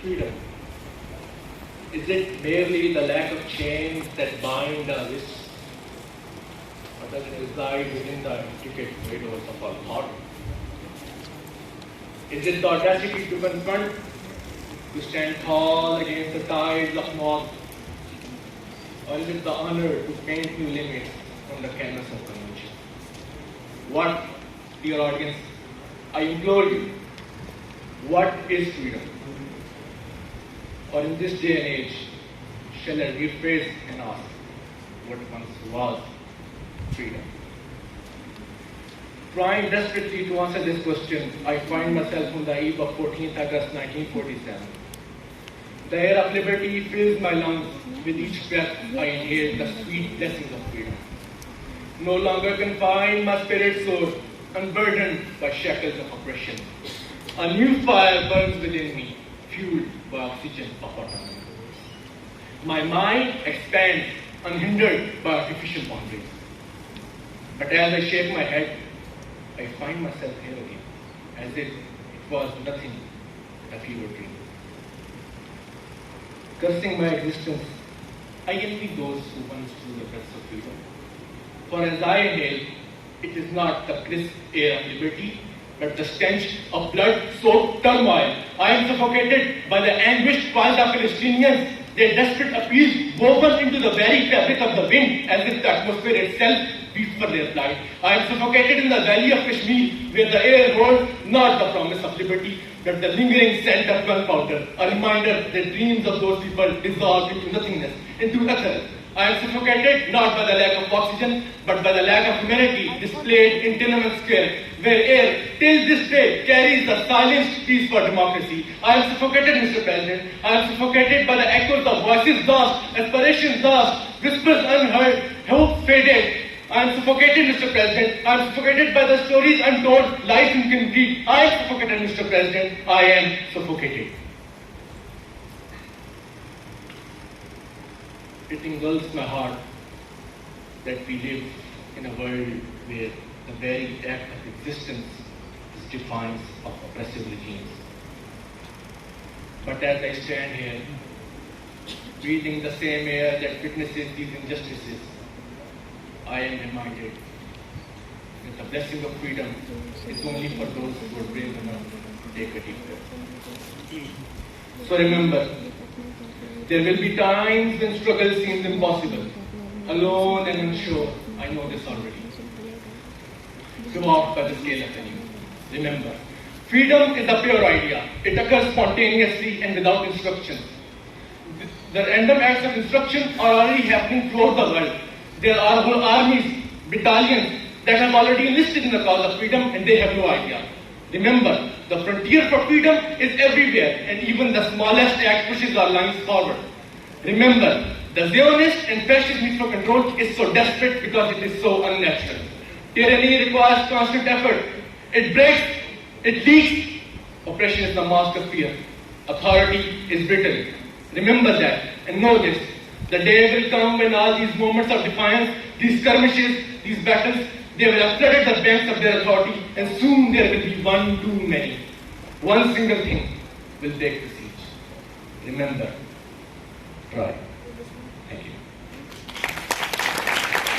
freedom? Is it merely the lack of chains that bind our wrists? Or does it reside within the intricate corridors of our thought? Is it the audacity to confront, to stand tall against the tides of north? Or is it the honor to paint new limits on the canvas of convention? What, dear audience, I implore you, what is freedom? Or in this day and age, shall I rephrase and ask, what once was freedom? Trying desperately to answer this question, I find myself on the eve of 14th August 1947. The air of liberty fills my lungs. With each breath, I inhale the sweet blessings of freedom. No longer confined, my spirit soars, unburdened by shackles of oppression. A new fire burns within me, fueled by oxygen of autonomy. My mind expands, unhindered by artificial boundaries. But as I shake my head, I find myself here again, as if it was nothing but a fever dream. Cursing my existence, I envy those who once drew the breaths of freedom. For as I inhale, it is not the crisp air of liberty, but the stench of blood-soaked turmoil. I am suffocated by the anguished cries of Palestinians, their desperate appeals woven into the very fabric of the wind, as if the atmosphere itself beats for their plight. I am suffocated in the valley of Kashmir, where the air holds not the promise of liberty, but the lingering scent of gunpowder, a reminder that dreams of those people dissolve into nothingness, into ether. I am suffocated not by the lack of oxygen, but by the lack of humanity displayed in Tiananmen Square, where air, till this day, carries the silenced peace for democracy. I am suffocated, Mr. President. I am suffocated by the echoes of voices lost, aspirations lost, whispers unheard, hope faded. I am suffocated, Mr. President. I am suffocated by the stories untold, lies incomplete. I am suffocated, Mr. President. I am suffocated. It engulfs my heart that we live in a world where the very act of existence is defiance of oppressive regimes. But as I stand here, breathing the same air that witnesses these injustices, I am reminded that the blessing of freedom is only for those who are brave enough to take a deep breath. So remember, there will be times when struggle seems impossible. Alone and unsure, I know this already. Go out by the scale of any. Remember, freedom is a pure idea. It occurs spontaneously and without instructions. The random acts of instruction are already happening throughout the world. There are whole armies, battalions that have already enlisted in the cause of freedom and they have no idea. Remember, the frontier for freedom is everywhere and even the smallest act pushes our lines forward. Remember, the Zionist and fascist need for control is so desperate because it is so unnatural. Tyranny requires constant effort. It breaks, it leaks. Oppression is the mask of fear. Authority is brittle. Remember that and know this. The day will come when all these moments of defiance, these skirmishes, these battles, they will have flooded the banks of their authority and soon there will be one too many. One single thing will break the siege. Remember, try.